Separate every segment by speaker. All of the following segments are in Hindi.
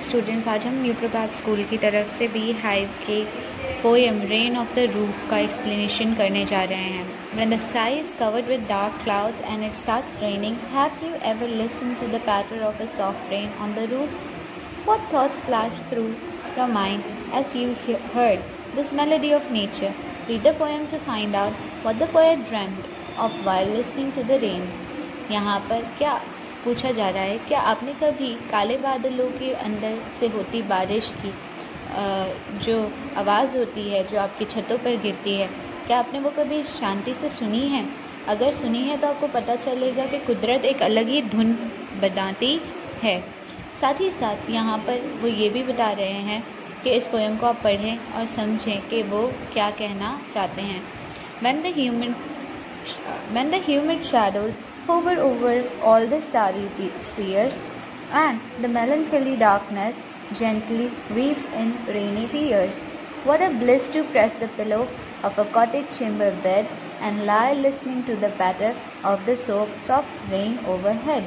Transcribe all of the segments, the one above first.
Speaker 1: स्टूडेंट्स, आज हम न्यू प्रभात स्कूल की तरफ से बी हाइव के poem rain of the roof का एक्सप्लेनेशन करने जा रहे हैं। When the sky is covered with dark clouds and it starts raining, have you ever listened to the patter of a soft rain on the roof? What thoughts flashed through your mind as you heard this melody of nature? Read the poem to find out what the poet dreamt of while listening to the rain. यहाँ पर क्या पूछा जा रहा है, क्या आपने कभी काले बादलों के अंदर से होती बारिश की जो आवाज़ होती है, जो आपकी छतों पर गिरती है, क्या आपने वो कभी शांति से सुनी है? अगर सुनी है तो आपको पता चलेगा कि कुदरत एक अलग ही धुन बनाती है। साथ ही साथ यहाँ पर वो ये भी बता रहे हैं कि इस पोएम को आप पढ़ें और समझें कि वो क्या कहना चाहते हैं। When the humid shadows hover over all the starry spheres, and the melancholy darkness gently weeps in rainy tears. What a bliss to press the pillow of a cottage chamber bed and lie listening to the patter of the soft rain overhead.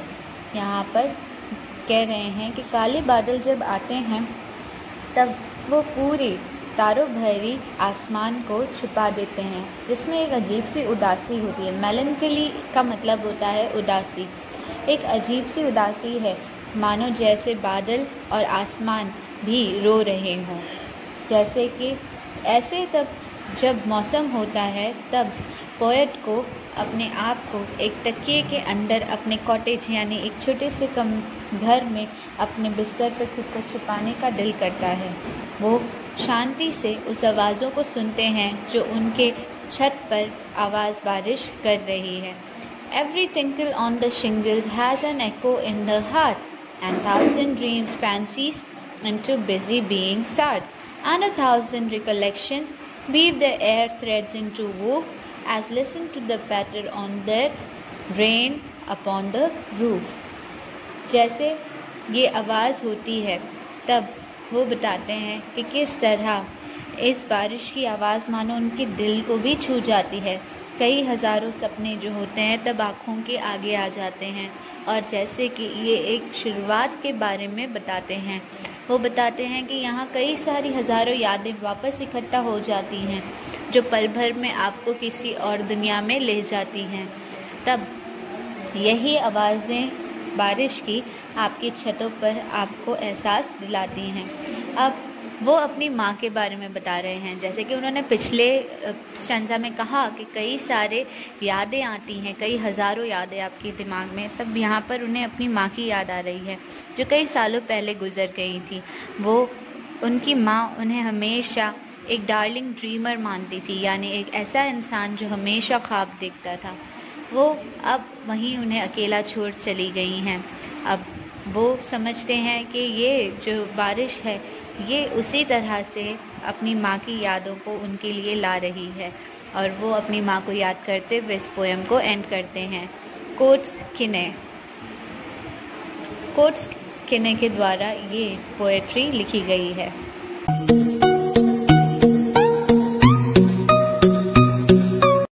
Speaker 1: यहाँ पर कह रहे हैं कि काले बादल जब आते हैं तब वो पूरी तारों भरी आसमान को छुपा देते हैं, जिसमें एक अजीब सी उदासी होती है। मेलनकली का मतलब होता है उदासी। एक अजीब सी उदासी है, मानो जैसे बादल और आसमान भी रो रहे हों। जैसे कि ऐसे तब जब मौसम होता है तब पोएट को अपने आप को एक तकिए के अंदर अपने कॉटेज यानी एक छोटे से कम घर में अपने बिस्तर पर खुद को छुपाने का दिल करता है। वो शांति से उस आवाज़ों को सुनते हैं जो उनके छत पर आवाज़ बारिश कर रही है। Every tinkle on the shingles has an echo in the heart, and 1,000 dreams, fancies into busy being start, and 1,000 recollections weave the air threads into woof as listen to the patter on the rain upon the roof. जैसे ये आवाज़ होती है तब वो बताते हैं कि किस तरह इस बारिश की आवाज़ मानो उनके दिल को भी छू जाती है। कई हज़ारों सपने जो होते हैं तब आँखों के आगे आ जाते हैं, और जैसे कि ये एक शुरुआत के बारे में बताते हैं। वो बताते हैं कि यहाँ कई सारी हज़ारों यादें वापस इकट्ठा हो जाती हैं जो पल भर में आपको किसी और दुनिया में ले जाती हैं। तब यही आवाज़ें बारिश की आपकी छतों पर आपको एहसास दिलाती हैं। अब वो अपनी माँ के बारे में बता रहे हैं, जैसे कि उन्होंने पिछले स्टैंजा में कहा कि कई सारे यादें आती हैं, कई हज़ारों यादें आपके दिमाग में। तब यहाँ पर उन्हें अपनी माँ की याद आ रही है जो कई सालों पहले गुज़र गई थी। वो उनकी माँ उन्हें हमेशा एक डार्लिंग ड्रीमर मानती थी, यानी एक ऐसा इंसान जो हमेशा ख्वाब देखता था। वो अब वहीं उन्हें अकेला छोड़ चली गई हैं। अब वो समझते हैं कि ये जो बारिश है ये उसी तरह से अपनी माँ की यादों को उनके लिए ला रही है, और वो अपनी माँ को याद करते हुए इस पोएम को एंड करते हैं। कोट्स किने के द्वारा ये पोएट्री लिखी गई है।